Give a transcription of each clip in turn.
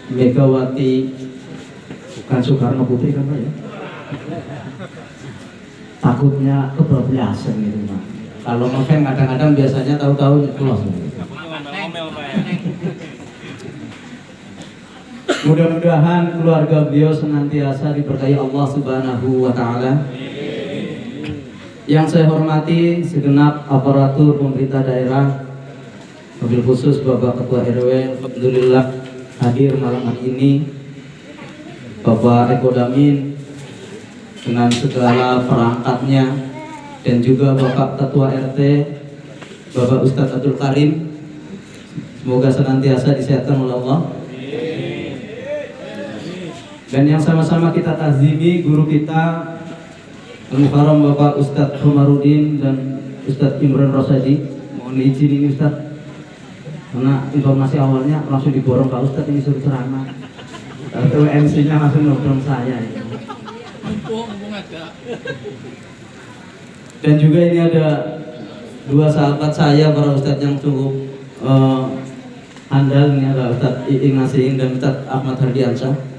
Megawati, bukan Soekarno Putri kan Pak ya? Takutnya kebablasan gitu Pak. Kalau ngefans kadang-kadang biasanya tahu-tahu nyeplos. Mudah-mudahan keluarga beliau senantiasa diberkahi Allah Subhanahu wa Ta'ala. Yang saya hormati segenap aparatur pemerintah daerah, wabil khusus Bapak Ketua RW, alhamdulillah hadir malam hari ini. Bapak Eko Damin dengan segala perangkatnya, dan juga Bapak Ketua RT, Bapak Ustadz Abdul Karim. Semoga senantiasa disehatkan oleh Allah. Dan yang sama-sama kita takzimi guru kita Al-Mukarram Bapak Ustadz Khomarudin dan Ustadz Imran Rosadi. Mohon izin ini Ustadz, karena informasi awalnya langsung diborong Pak Ustadz ini suruh ceramah. Atau MC-nya langsung nodong saya. Dan juga ini ada dua sahabat saya, para Ustadz yang cukup handal. Ini ada Ustadz Iing Nasihin dan Ustadz Ahmad Hardiansyah.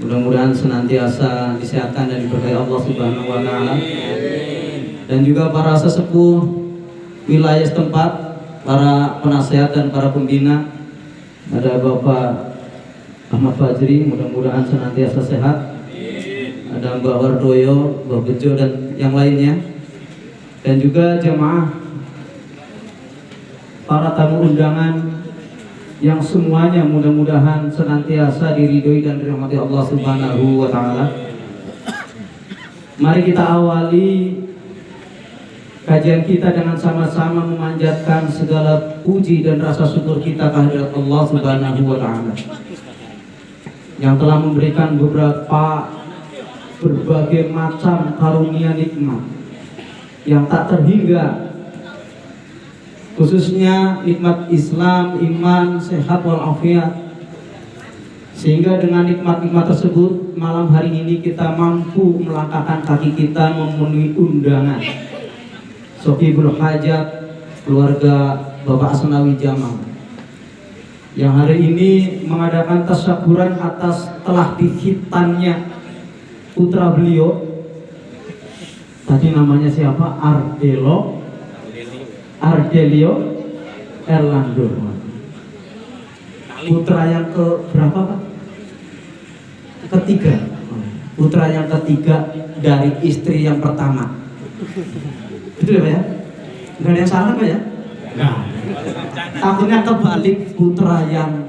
Mudah-mudahan senantiasa disehatkan dan diberkahi Allah Subhanahu wa Ta'ala. Dan juga para sesepuh wilayah setempat, para penasehat dan para pembina. Ada Bapak Ahmad Fajri, mudah-mudahan senantiasa sehat. Ada Mbak Wardoyo, Mbak Bejo dan yang lainnya. Dan juga jemaah, para tamu undangan yang semuanya mudah-mudahan senantiasa diridhoi dan dirahmati Allah Subhanahu wa Ta'ala. Mari kita awali kajian kita dengan sama-sama memanjatkan segala puji dan rasa syukur kita kehadirat Allah Subhanahu wa Ta'ala yang telah memberikan berbagai macam karunia nikmat yang tak terhingga, khususnya nikmat Islam, iman, sehat walafiat. Sehingga dengan nikmat-nikmat tersebut malam hari ini kita mampu melangkahkan kaki kita memenuhi undangan Sohibul Hajat keluarga Bapak Asnawi Jamal yang hari ini mengadakan tasyakuran atas telah dihitannya putra beliau. Tadi namanya siapa? Ardelio Erlando, putra yang ke berapa Pak? Ketiga. Putra yang ketiga dari istri yang pertama. Betul ya Pak ya? Nggak ada yang salah Pak ya? Nah, takutnya kebalik, putra yang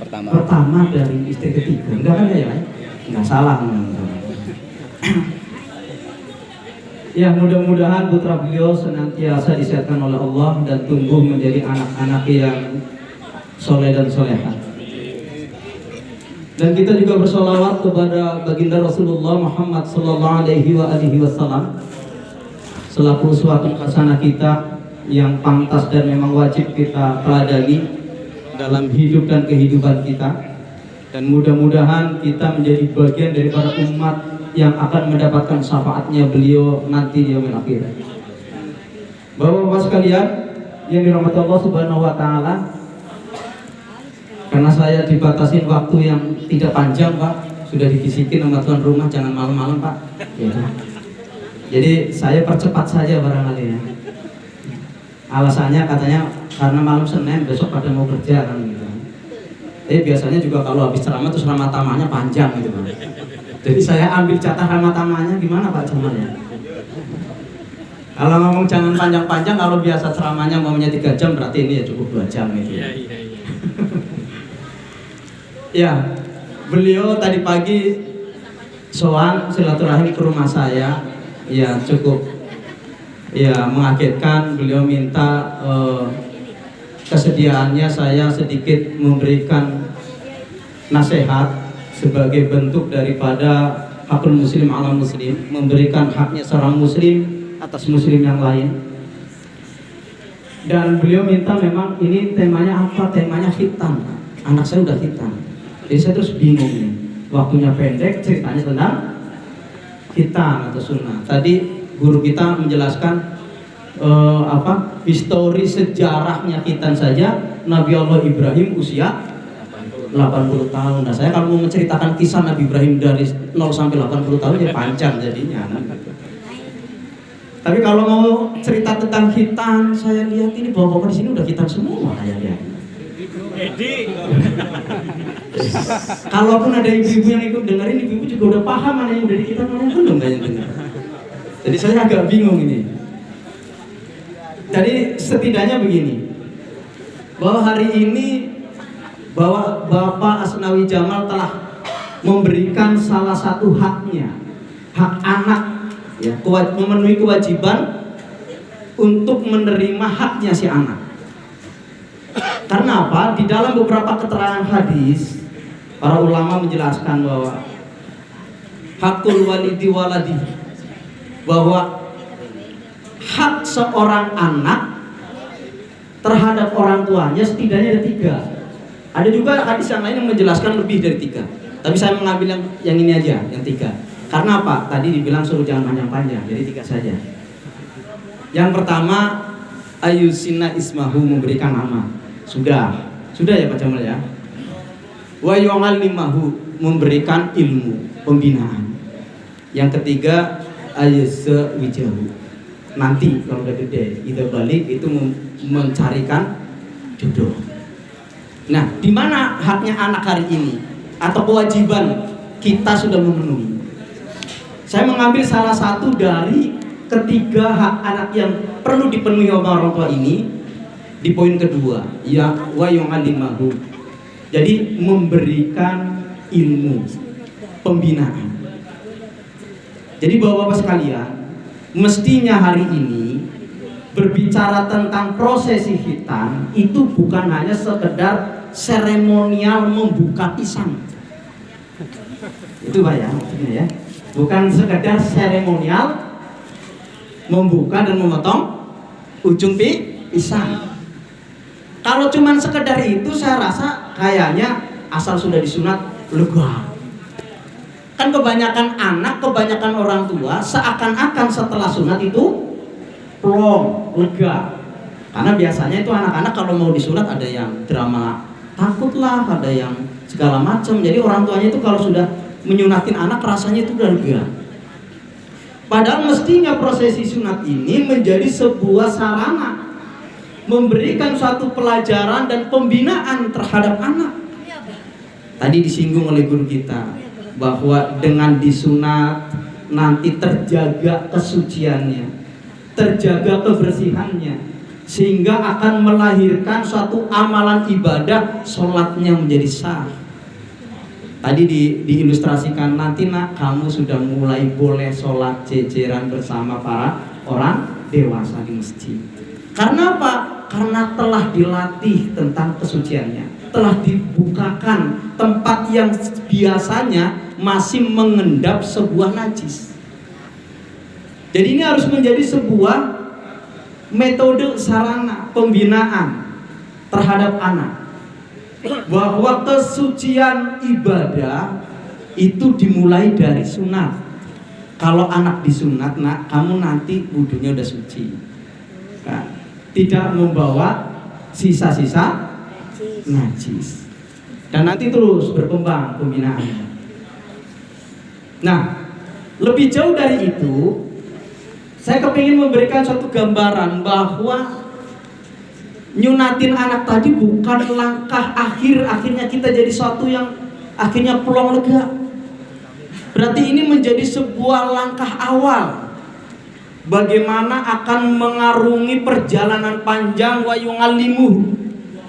pertama dari istri ketiga. Enggak kan ya? Nggak salah. Ya, mudah-mudahan putra beliau senantiasa disehatkan oleh Allah dan tumbuh menjadi anak-anak yang soleh dan soleha. Dan kita juga bersolawat kepada baginda Rasulullah Muhammad sallallahu alaihi wasallam selaku uswatun hasanah kita yang pantas dan memang wajib kita teladani dalam hidup dan kehidupan kita. Dan mudah-mudahan kita menjadi bagian dari para umat yang akan mendapatkan syafaatnya beliau nanti di yaumil akhir. Bapak-bapak sekalian yang dirahmati Allah Subhanahu wa Ta'ala, karena saya dibatasin waktu yang tidak panjang Pak, sudah dibisikin sama tuan rumah jangan malam-malam Pak ya. Jadi saya percepat saja barangkali ya. Alasannya katanya karena malam Senin besok pada mau kerja kan gitu. Biasanya juga kalau habis ceramah tuh ceramah tamanya panjang gitu Pak. Jadi saya ambil jatah ramah tamahnya, gimana Pak ceramahnya? Kalau ngomong jangan panjang-panjang, kalau biasa ceramahnya maunya 3 jam, berarti ini ya cukup 2 jam gitu. Ya, beliau tadi pagi soal silaturahim ke rumah saya, ya cukup ya mengagetkan. Beliau minta kesediaannya saya sedikit memberikan nasihat sebagai bentuk daripada hakul muslim ala muslim, memberikan haknya seorang muslim atas muslim yang lain. Dan beliau minta memang ini temanya apa? Temanya khitan. Anak saya udah khitan. Jadi saya terus bingung nih. Waktunya pendek, ceritanya tentang khitan atau sunnah. Tadi guru kita menjelaskan histori sejarahnya khitan saja Nabi Allah Ibrahim usia 80 tahun. Nah, saya kalau mau menceritakan kisah Nabi Ibrahim dari 0 sampai 80 tahun ya panjang jadinya. Tapi kalau mau cerita tentang khitan, saya lihat ini bapak-bapak di sini udah khitan semua kayaknya. Kalaupun ada ibu-ibu yang ikut dengerin, ibu-ibu juga udah paham mana yang dari kita, mana yang belum kayak dengar. Jadi saya agak bingung ini. Jadi setidaknya begini, bahwa hari ini bahwa Bapak Asnawi Jamal telah memberikan salah satu haknya, hak anak, ya, memenuhi kewajiban untuk menerima haknya si anak. Karena apa? Di dalam beberapa keterangan hadis, para ulama menjelaskan bahwa hakul walidi waladi, bahwa hak seorang anak terhadap orang tuanya setidaknya ada 3. Ada juga hadis yang lain yang menjelaskan lebih dari 3. Tapi saya mengambil yang ini aja, yang 3. Karena apa? Tadi dibilang suruh jangan panjang-panjang, jadi 3 saja. Yang pertama, ayusina ismahu, memberikan nama. Sudah ya Pak Jamal ya. Wa yu'allimahu, memberikan ilmu, pembinaan. Yang ketiga, ayasa wijahu. Nanti kalau udah gede, itu balik itu mencarikan jodoh. Nah, di mana haknya anak hari ini atau kewajiban kita sudah memenuhi? Saya mengambil salah satu dari ketiga hak anak yang perlu dipenuhi oleh orang tua ini di poin kedua, ya wa yu'allimahu. Jadi memberikan ilmu, pembinaan. Jadi bapak-bapak sekalian, mestinya hari ini berbicara tentang prosesi khitan itu bukan hanya sekedar seremonial membuka pisang. Itu Pak ya, maksudnya ya. Bukan sekedar seremonial membuka dan memotong ujung pisang. Kalau cuman sekedar itu saya rasa kayaknya asal sudah disunat lega. Kan kebanyakan anak, kebanyakan orang tua seakan-akan setelah sunat itu plong, lega. Karena biasanya itu anak-anak kalau mau disunat ada yang drama takut lah, ada yang segala macam. Jadi orang tuanya itu kalau sudah menyunatin anak rasanya itu udah lega. Padahal mestinya prosesi sunat ini menjadi sebuah sarana memberikan suatu pelajaran dan pembinaan terhadap anak. Tadi disinggung oleh guru kita bahwa dengan disunat nanti terjaga kesuciannya, terjaga kebersihannya, sehingga akan melahirkan suatu amalan ibadah, sholatnya menjadi sah. Tadi diilustrasikan, nanti nak kamu sudah mulai boleh sholat jejeran bersama para orang dewasa di masjid. Karena apa? Karena telah dilatih tentang kesuciannya, telah dibukakan tempat yang biasanya masih mengendap sebuah najis. Jadi ini harus menjadi sebuah metode sarana pembinaan terhadap anak, bahwa kesucian ibadah itu dimulai dari sunat. Kalau anak disunat, nak kamu nanti wudunya udah suci, nah, tidak membawa sisa-sisa najis, dan nanti terus berkembang pembinaannya. Nah, lebih jauh dari itu, saya kepingin memberikan suatu gambaran bahwa nyunatin anak tadi bukan langkah akhirnya kita jadi suatu yang akhirnya pulang lega. Berarti ini menjadi sebuah langkah awal bagaimana akan mengarungi perjalanan panjang wa yu'allimuh,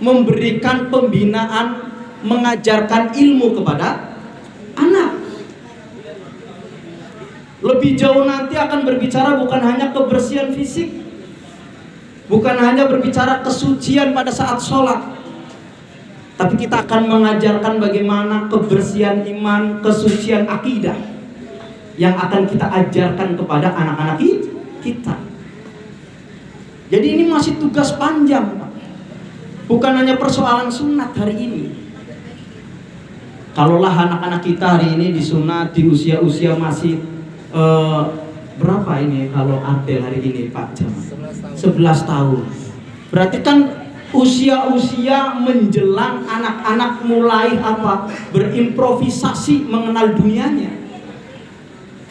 memberikan pembinaan, mengajarkan ilmu kepada anak. Lebih jauh nanti akan berbicara bukan hanya kebersihan fisik, bukan hanya berbicara kesucian pada saat sholat, tapi kita akan mengajarkan bagaimana kebersihan iman, kesucian akidah yang akan kita ajarkan kepada anak-anak kita. Jadi ini masih tugas panjang, Pak. Bukan hanya persoalan sunat hari ini. Kalaulah anak-anak kita hari ini disunat di usia-usia masih berapa ini kalau Adel hari ini Pak Jamal? 11 tahun. Berarti kan Usia-usia menjelang anak-anak mulai apa? Berimprovisasi mengenal dunianya.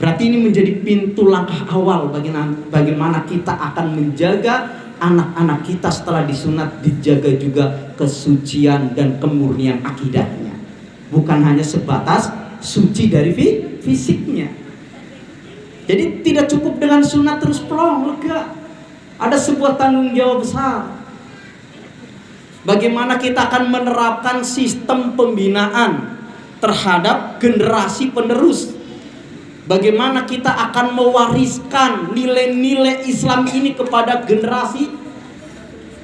Berarti ini menjadi pintu langkah awal bagaimana kita akan menjaga anak-anak kita setelah disunat, dijaga juga kesucian dan kemurnian akidahnya. Bukan hanya sebatas suci dari fisiknya. Jadi tidak cukup dengan sunat terus plong, lega. Ada sebuah tanggung jawab besar. Bagaimana kita akan menerapkan sistem pembinaan terhadap generasi penerus. Bagaimana kita akan mewariskan nilai-nilai Islam ini kepada generasi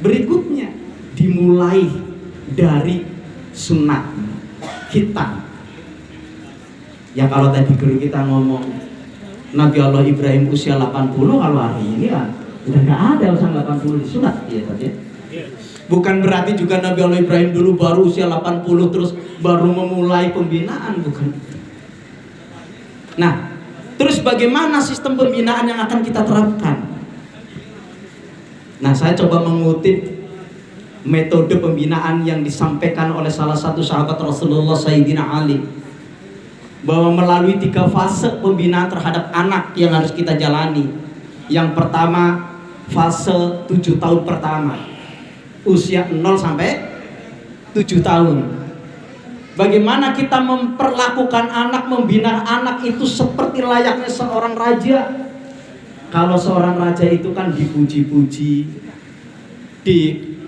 berikutnya. Dimulai dari sunat hitam. Ya kalau tadi guru kita ngomong Nabi Allah Ibrahim usia 80, kalau hari ini kan udah gak ada usia 80 disunat ya tadi. Bukan berarti juga Nabi Allah Ibrahim dulu baru usia 80 terus baru memulai pembinaan, bukan. Nah, terus bagaimana sistem pembinaan yang akan kita terapkan? Nah, saya coba mengutip metode pembinaan yang disampaikan oleh salah satu sahabat Rasulullah, Sayyidina Ali, bahwa melalui 3 fase pembinaan terhadap anak yang harus kita jalani. Yang pertama, fase 7 tahun pertama, usia 0 sampai 7 tahun. Bagaimana kita memperlakukan anak, membina anak itu seperti layaknya seorang raja. Kalau seorang raja itu kan dipuji-puji, di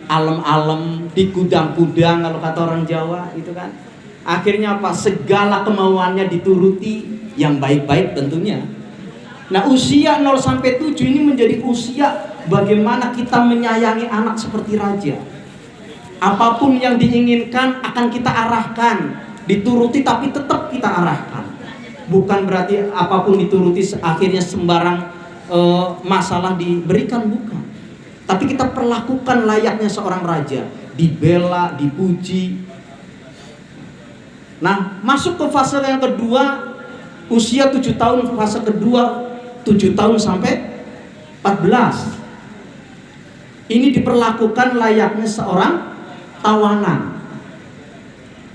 alem-alem, di gudang-gudang kalau kata orang Jawa itu kan. Akhirnya apa? Segala kemauannya dituruti, yang baik-baik tentunya. Nah, usia 0 sampai 7 ini menjadi usia bagaimana kita menyayangi anak seperti raja. Apapun yang diinginkan akan kita arahkan, dituruti tapi tetap kita arahkan. Bukan berarti apapun dituruti akhirnya sembarang masalah diberikan, bukan. Tapi kita perlakukan layaknya seorang raja, dibela, dipuji. Nah, masuk ke fase yang kedua, usia 7 tahun, fase kedua 7 tahun sampai 14. Ini diperlakukan layaknya seorang tawanan.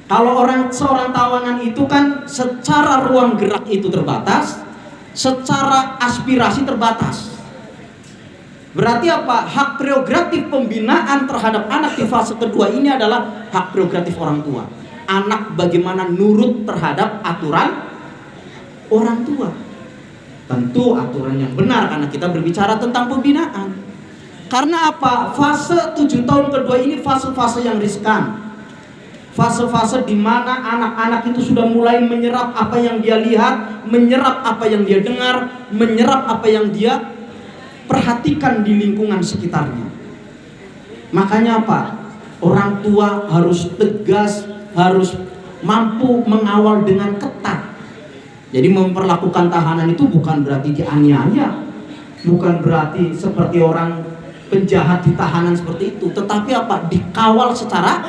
Kalau seorang tawanan itu kan secara ruang gerak itu terbatas, secara aspirasi terbatas. Berarti apa? Hak prerogatif pembinaan terhadap anak di fase kedua ini adalah hak prerogatif orang tua. Anak bagaimana nurut terhadap aturan orang tua. Tentu aturan yang benar karena kita berbicara tentang pembinaan. Karena apa? Fase 7 tahun kedua ini fase-fase yang riskan. Fase-fase di mana anak-anak itu sudah mulai menyerap apa yang dia lihat, menyerap apa yang dia dengar, menyerap apa yang dia perhatikan di lingkungan sekitarnya. Makanya apa? Orang tua harus tegas, harus mampu mengawal dengan ketat. Jadi memperlakukan tahanan itu bukan berarti dianiaya, bukan berarti seperti orang penjahat di tahanan seperti itu, tetapi apa? Dikawal secara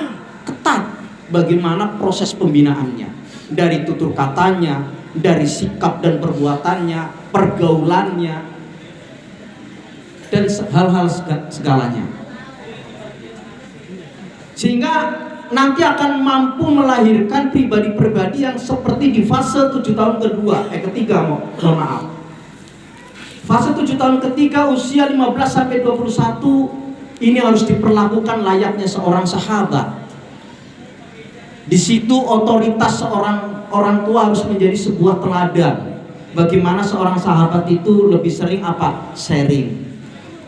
ketat. Bagaimana proses pembinaannya, dari tutur katanya, dari sikap dan perbuatannya, pergaulannya, dan hal-hal segalanya, sehingga nanti akan mampu melahirkan pribadi-pribadi yang seperti di fase 7 tahun ketiga, mohon maaf. Fase 7 tahun ketiga usia 15 sampai 21 ini harus diperlakukan layaknya seorang sahabat. Di situ otoritas seorang orang tua harus menjadi sebuah teladan. Bagaimana seorang sahabat itu lebih sering apa? Sharing.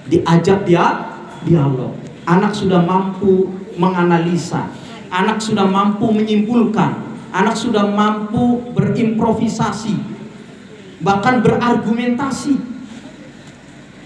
Diajak dia dialog. Anak sudah mampu menganalisa. Anak sudah mampu menyimpulkan. Anak sudah mampu berimprovisasi. Bahkan berargumentasi.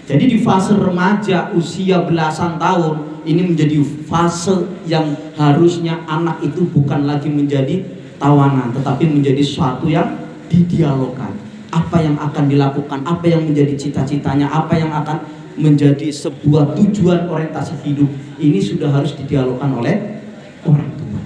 Jadi di fase remaja usia belasan tahun ini menjadi fase yang harusnya anak itu bukan lagi menjadi tawanan, tetapi menjadi suatu yang didialogkan. Apa yang akan dilakukan, apa yang menjadi cita-citanya, apa yang akan menjadi sebuah tujuan orientasi hidup, ini sudah harus didialogkan oleh orang tua.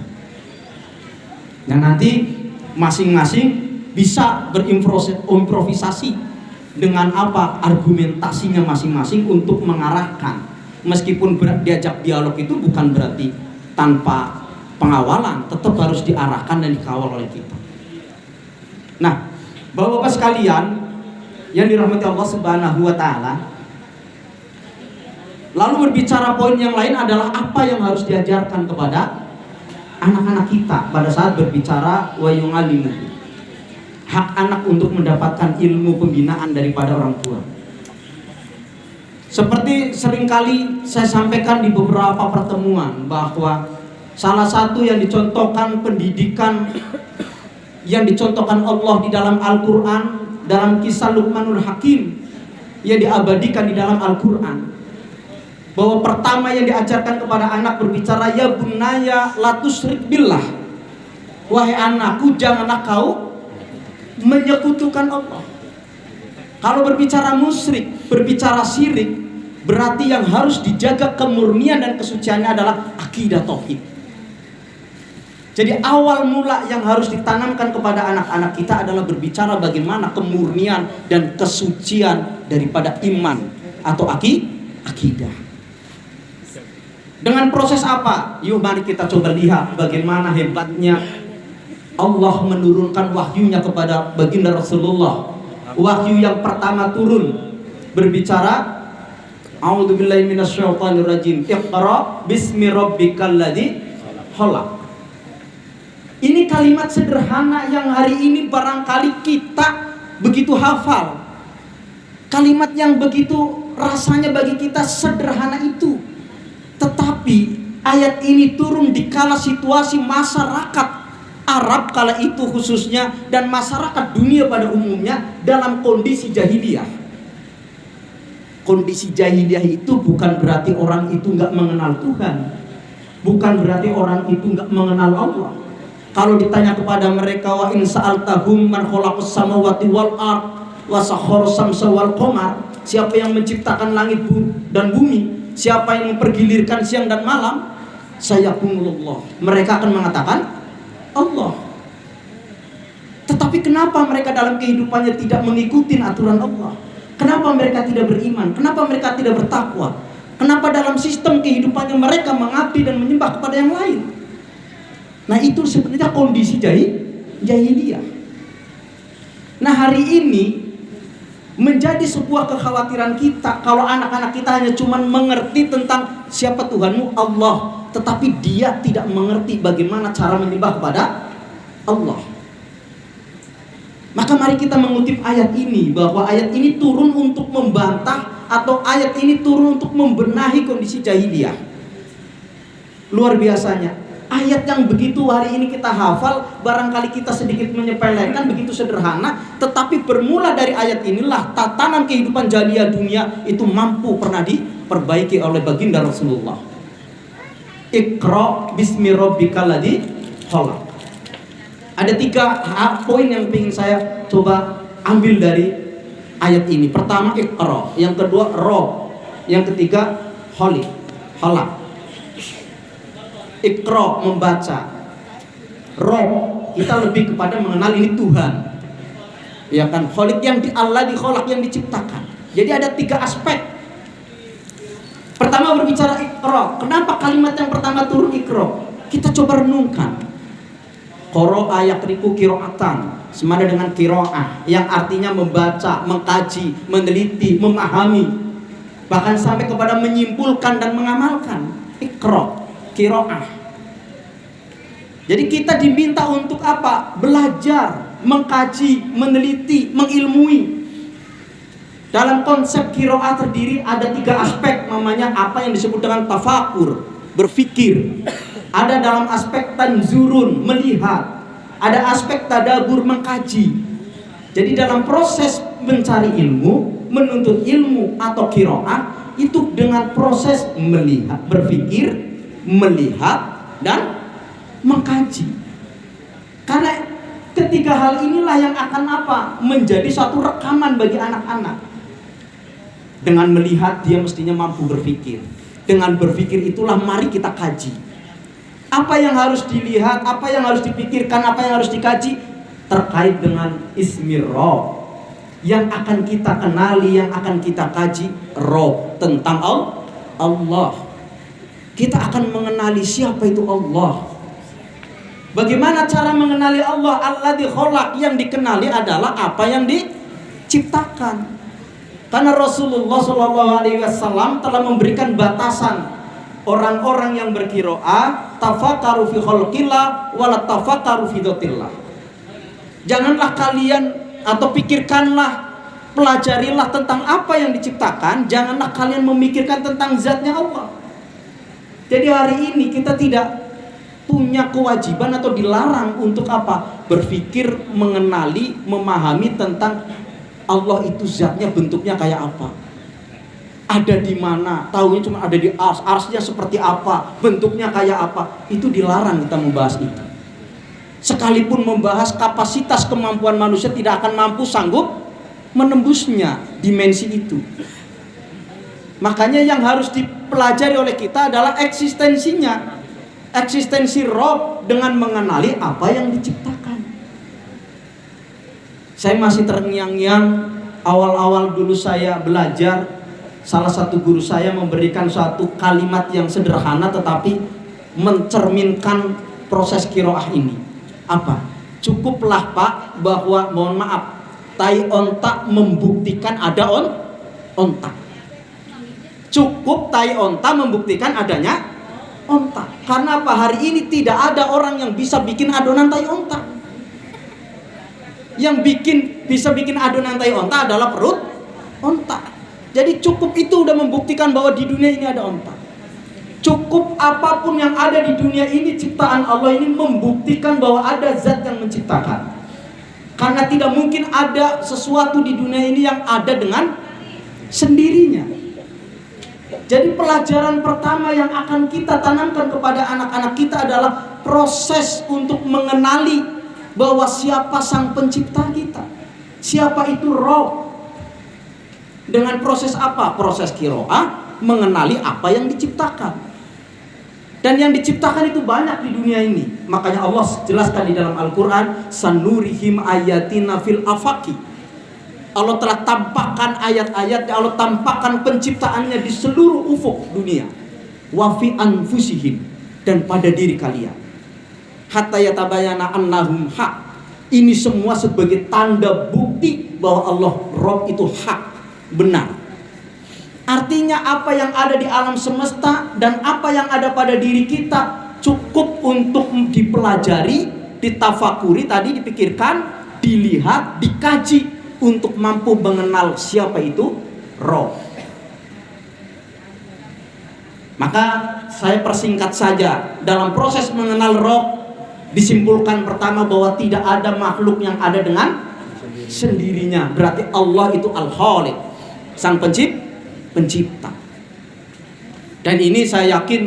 Nah, nanti masing-masing bisa berimprovisasi dengan apa? Argumentasinya masing-masing untuk mengarahkan. Meskipun diajak dialog itu bukan berarti tanpa pengawalan, tetap harus diarahkan dan dikawal oleh kita. Nah, Bapak-bapak sekalian yang dirahmati Allah Subhanahu wa taala, lalu berbicara poin yang lain adalah apa yang harus diajarkan kepada anak-anak kita pada saat berbicara wa yu'allimu. Hak anak untuk mendapatkan ilmu pembinaan daripada orang tua. Seperti seringkali saya sampaikan di beberapa pertemuan bahwa salah satu yang dicontohkan pendidikan yang dicontohkan Allah di dalam Al-Quran, dalam kisah Luqmanul Hakim yang diabadikan di dalam Al-Quran, bahwa pertama yang diajarkan kepada anak berbicara, ya bunaya la tusyrik billah, wahai anakku janganlah kau menyekutukan Allah. Kalau berbicara musyrik, berbicara syirik, berarti yang harus dijaga kemurnian dan kesuciannya adalah akidah tauhid. Jadi awal mula yang harus ditanamkan kepada anak-anak kita adalah berbicara bagaimana kemurnian dan kesucian daripada iman atau akidah. Dengan proses apa? Yuk mari kita coba lihat bagaimana hebatnya Allah menurunkan wahyunya kepada baginda Rasulullah. Wahyu yang pertama turun berbicara, a'udzubillahi minasyaitonirrajim, iqra bismi rabbikal ladzi khalaq. Ini kalimat sederhana yang hari ini barangkali kita begitu hafal. Kalimat yang begitu rasanya bagi kita sederhana itu. Tetapi ayat ini turun di kala situasi masyarakat Arab kala itu khususnya dan masyarakat dunia pada umumnya dalam kondisi jahiliyah. Kondisi jahiliyah itu bukan berarti orang itu nggak mengenal Tuhan, bukan berarti orang itu nggak mengenal Allah. Kalau ditanya kepada mereka, wa in sa'altahum man khalaqas samawati wal ard wa sakhkhara samsa wal qamar, siapa yang menciptakan langit dan bumi, siapa yang mempergilirkan siang dan malam, sayaqulullah, mereka akan mengatakan Allah. Tetapi kenapa mereka dalam kehidupannya tidak mengikuti aturan Allah? Kenapa mereka tidak beriman? Kenapa mereka tidak bertakwa? Kenapa dalam sistem kehidupannya mereka mengabdi dan menyembah kepada yang lain? Nah, itu sebenarnya kondisi jahiliyah. Nah, hari ini menjadi sebuah kekhawatiran kita kalau anak-anak kita hanya cuma mengerti tentang siapa Tuhanmu, Allah, tetapi dia tidak mengerti bagaimana cara menyembah kepada Allah. Maka mari kita mengutip ayat ini, bahwa ayat ini turun untuk membantah atau ayat ini turun untuk membenahi kondisi jahiliyah. Luar biasanya, ayat yang begitu hari ini kita hafal, barangkali kita sedikit menyepelekan, begitu sederhana, tetapi bermula dari ayat inilah tatanan kehidupan jahiliyah dunia itu mampu pernah diperbaiki oleh baginda Rasulullah. Iqra bismi rabbikal ladzi khalaq. Ada 3 poin yang ingin saya coba ambil dari ayat ini. Pertama iqra, yang kedua rob, yang ketiga khaliq, khalaq. Iqra membaca, rob kita lebih kepada mengenal ini Tuhan, ya kan, khaliq yang Allah di khalaq yang diciptakan. Jadi ada 3 aspek. Pertama berbicara iqra. Kenapa kalimat yang pertama turun iqra? Kita coba renungkan. Qara'a yaqri'u qira'atan, semada dengan qira'ah yang artinya membaca, mengkaji, meneliti, memahami, bahkan sampai kepada menyimpulkan dan mengamalkan. Iqra, qira'ah. Jadi kita diminta untuk apa? Belajar, mengkaji, meneliti, mengilmui. Dalam konsep qira'ah terdiri ada 3 aspek, namanya apa yang disebut dengan tafakur, berfikir. Ada dalam aspek tanzurun, melihat. Ada aspek tadabur, mengkaji. Jadi dalam proses mencari ilmu, menuntut ilmu atau qiraah itu dengan proses melihat, berfikir, melihat dan mengkaji. Karena ketiga hal inilah yang akan apa? Menjadi satu rekaman bagi anak-anak. Dengan melihat dia mestinya mampu berfikir. Dengan berfikir itulah mari kita kaji. Apa yang harus dilihat, apa yang harus dipikirkan, apa yang harus dikaji terkait dengan ismi Rabb yang akan kita kenali, yang akan kita kaji, Rabb, tentang Allah. Kita akan mengenali siapa itu Allah. Bagaimana cara mengenali Allah? Alladzi khalaq, yang dikenali adalah apa yang diciptakan. Karena Rasulullah SAW telah memberikan batasan orang-orang yang berqiraah, tafakkaru fi khalqillah wala tafakkaru fi dzatillah. Janganlah kalian atau pikirkanlah, pelajarilah tentang apa yang diciptakan, janganlah kalian memikirkan tentang zatnya Allah. Jadi hari ini kita tidak punya kewajiban atau dilarang untuk apa? Berpikir, mengenali, memahami tentang Allah itu zatnya, bentuknya kayak apa, ada di mana, tahunya cuma ada di ars, arsnya seperti apa, bentuknya kayak apa. Itu dilarang kita membahas itu. Sekalipun membahas kapasitas kemampuan manusia tidak akan mampu sanggup menembusnya dimensi itu. Makanya yang harus dipelajari oleh kita adalah eksistensinya, eksistensi Rob dengan mengenali apa yang diciptakan. Saya masih terngiang-ngiang awal-awal dulu saya belajar, salah satu guru saya memberikan suatu kalimat yang sederhana tetapi mencerminkan proses qiraah ini. Apa? Cukuplah Pak bahwa, mohon maaf, tai onta membuktikan ada onta. Cukup tai onta membuktikan adanya onta. Karena apa? Hari ini tidak ada orang yang bisa bikin adonan tai onta. Yang bisa bikin adonan tai onta adalah perut onta. Jadi cukup itu udah membuktikan bahwa di dunia ini ada onta. Cukup apapun yang ada di dunia ini, ciptaan Allah ini membuktikan bahwa ada zat yang menciptakan. Karena tidak mungkin ada sesuatu di dunia ini yang ada dengan sendirinya. Jadi pelajaran pertama yang akan kita tanamkan kepada anak-anak kita adalah proses untuk mengenali bahwa siapa sang pencipta kita, siapa itu Rob. Dengan proses apa? Proses qiraah, mengenali apa yang diciptakan. Dan yang diciptakan itu banyak di dunia ini. Makanya Allah jelaskan di dalam Al-Quran, sanurihim ayatina fil afaqi. Allah telah tampakkan ayat-ayat, Allah tampakkan penciptaannya di seluruh ufuk dunia. Wa fi anfusihim, dan pada diri kalian. Hatta yatabayana annahum haq. Ini semua sebagai tanda bukti bahwa Allah Rabb itu hak, benar. Artinya apa yang ada di alam semesta dan apa yang ada pada diri kita cukup untuk dipelajari, ditafakuri, tadi dipikirkan, dilihat, dikaji untuk mampu mengenal siapa itu Rabb. Maka saya persingkat saja, dalam proses mengenal Rabb disimpulkan pertama bahwa tidak ada makhluk yang ada dengan sendirinya. Berarti Allah itu Al-Khaliq, sang pencipta. Dan ini saya yakin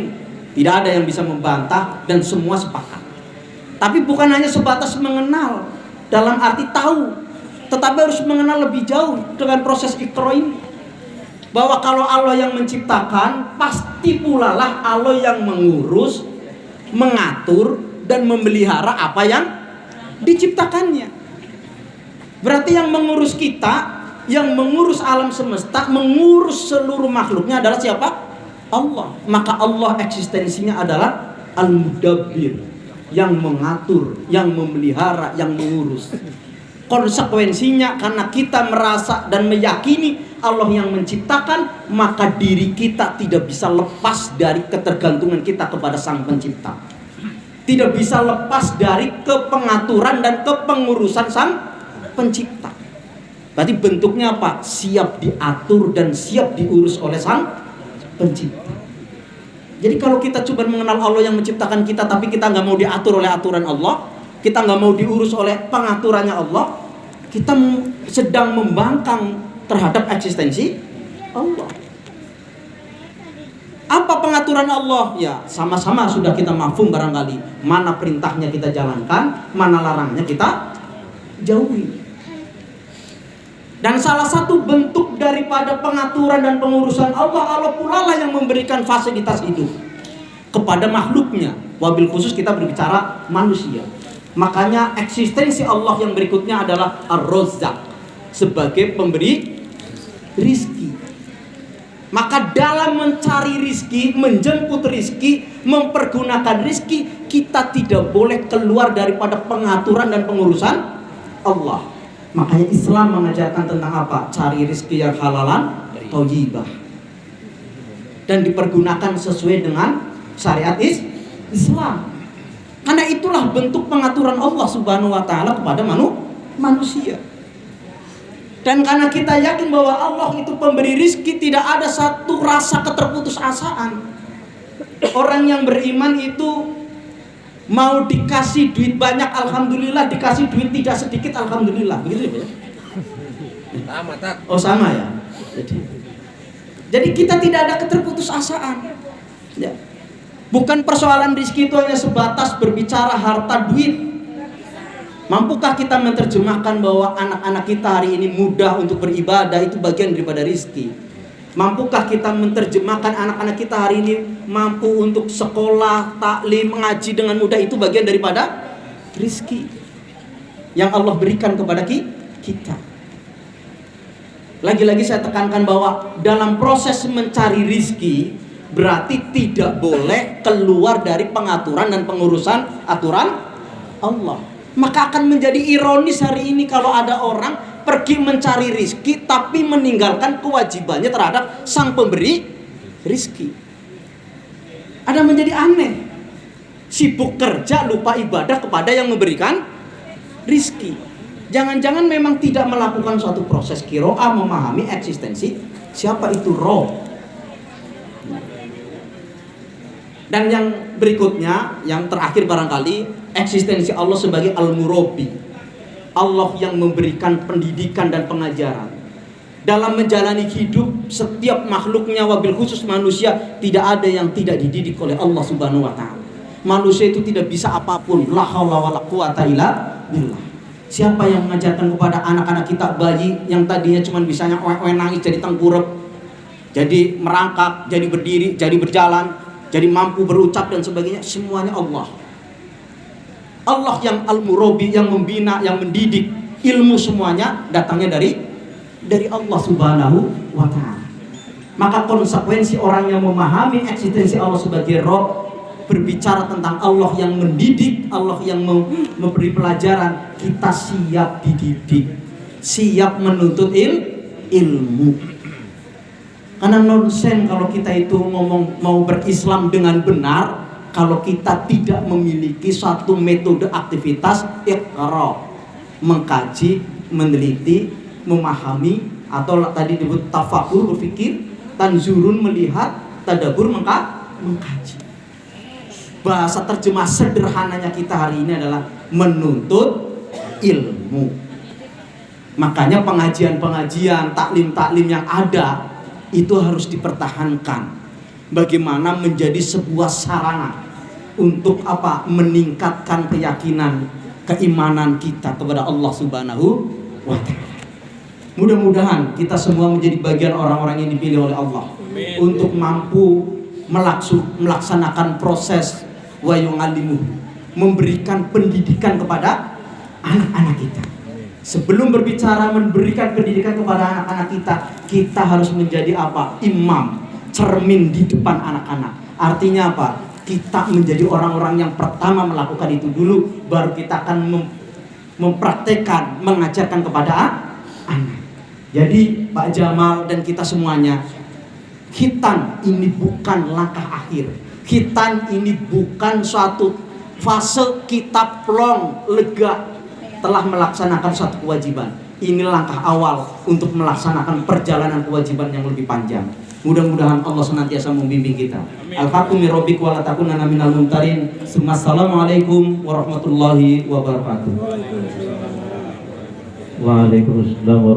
tidak ada yang bisa membantah dan semua sepakat. Tapi bukan hanya sebatas mengenal dalam arti tahu, tetapi harus mengenal lebih jauh dengan proses Iqra ini. Bahwa kalau Allah yang menciptakan, pasti pula lah Allah yang mengurus, mengatur dan memelihara apa yang diciptakannya. Berarti yang mengurus kita, yang mengurus alam semesta, mengurus seluruh makhluknya adalah siapa? Allah. Maka Allah eksistensinya adalah Al-Mudabbir, yang mengatur, yang memelihara, yang mengurus. Konsekuensinya karena kita merasa dan meyakini Allah yang menciptakan, maka diri kita tidak bisa lepas dari ketergantungan kita kepada Sang Pencipta. Tidak bisa lepas dari kepengaturan dan kepengurusan Sang Pencipta. Berarti bentuknya apa? Siap diatur dan siap diurus oleh Sang Pencipta. Jadi kalau kita coba mengenal Allah yang menciptakan kita, tapi kita nggak mau diatur oleh aturan Allah, kita nggak mau diurus oleh pengaturannya Allah, kita sedang membangkang terhadap eksistensi Allah. Apa pengaturan Allah? Ya sama-sama sudah kita mafhum barangkali. Mana perintahnya kita jalankan, mana larangnya kita jauhi. Dan salah satu bentuk daripada pengaturan dan pengurusan Allah, Allah pula lah yang memberikan fasilitas hidup kepada makhluknya. Wabil khusus kita berbicara manusia. Makanya eksistensi Allah yang berikutnya adalah Ar-Razzaq, sebagai pemberi rizki. Maka dalam mencari rizki, menjemput rizki, mempergunakan rizki, kita tidak boleh keluar daripada pengaturan dan pengurusan Allah. Makanya Islam mengajarkan tentang apa? Cari rizki yang halalan, thayyibah, dan dipergunakan sesuai dengan syariat Islam. Karena itulah bentuk pengaturan Allah Subhanahu wa taala kepada manusia. Dan karena kita yakin bahwa Allah itu pemberi rizki, tidak ada satu rasa keterputusasaan. Orang yang beriman itu mau dikasih duit banyak, alhamdulillah. Dikasih duit tidak sedikit, alhamdulillah. Begitu ya? Sama tak? Oh sama ya. Jadi kita tidak ada keterputusasaan. Ya. Bukan persoalan rizki itu hanya sebatas berbicara harta duit. Mampukah kita menerjemahkan bahwa anak-anak kita hari ini mudah untuk beribadah, itu bagian daripada rizki? Mampukah kita menerjemahkan anak-anak kita hari ini mampu untuk sekolah, taklim, mengaji dengan mudah, itu bagian daripada rizki yang Allah berikan kepada kita? Lagi-lagi saya tekankan bahwa dalam proses mencari rizki berarti tidak boleh keluar dari pengaturan dan pengurusan aturan Allah. Maka akan menjadi ironis hari ini kalau ada orang pergi mencari rizki tapi meninggalkan kewajibannya terhadap sang pemberi rizki. Ada menjadi aneh. Sibuk kerja lupa ibadah kepada yang memberikan rizki. Jangan-jangan memang tidak melakukan suatu proses qiraah, memahami eksistensi siapa itu Roh. Dan yang berikutnya, yang terakhir barangkali, eksistensi Allah sebagai Al-Murabbi, Allah yang memberikan pendidikan dan pengajaran. Dalam menjalani hidup, setiap makhluknya, wabil khusus manusia, tidak ada yang tidak dididik oleh Allah Subhanahu wa taala. Manusia itu tidak bisa apapun, la haula wala quwata illa billah. Siapa yang mengajarkan kepada anak-anak kita, bayi yang tadinya cuma bisanya nangis jadi tengkurap, jadi merangkak, jadi berdiri, jadi berjalan, jadi mampu berucap dan sebagainya, semuanya Allah. Allah yang Al-Murabbi, yang membina, yang mendidik. Ilmu semuanya datangnya dari Allah Subhanahu wa taala. Maka konsekuensi orang yang memahami eksistensi Allah sebagai Rabb, berbicara tentang Allah yang mendidik, Allah yang memberi pelajaran, kita siap dididik, siap menuntut ilmu. Karena nonsen kalau kita itu ngomong mau berislam dengan benar, kalau kita tidak memiliki suatu metode aktivitas iqra, mengkaji, meneliti, memahami, atau tadi disebut tafakur, berpikir, tanzurun, melihat, tadabur, mengkaji. Bahasa terjemah sederhananya kita hari ini adalah menuntut ilmu. Makanya pengajian-pengajian, taklim-taklim yang ada itu harus dipertahankan. Bagaimana menjadi sebuah sarana untuk apa? Meningkatkan keyakinan, keimanan kita kepada Allah Subhanahu wa taala. Mudah-mudahan kita semua menjadi bagian orang-orang yang dipilih oleh Allah. Amin. Untuk mampu melaksanakan proses wa yu'allimu, memberikan pendidikan kepada anak-anak kita. Sebelum berbicara memberikan pendidikan kepada anak-anak kita, kita harus menjadi apa? Imam, cermin di depan anak-anak. Artinya apa? Kita menjadi orang-orang yang pertama melakukan itu dulu, baru kita akan mempraktekkan, mengajarkan kepada anak. Jadi Pak Jamal dan kita semuanya, khitan ini bukan langkah akhir. Khitan ini bukan suatu fase kita plong, lega, telah melaksanakan suatu kewajiban. Ini langkah awal untuk melaksanakan perjalanan kewajiban yang lebih panjang. Mudah-mudahan Allah senantiasa membimbing kita. Al-haqqu min rabbik wa la takunanna minal mumtarin. Assalamualaikum warahmatullahi wabarakatuh. Waalaikumsalam.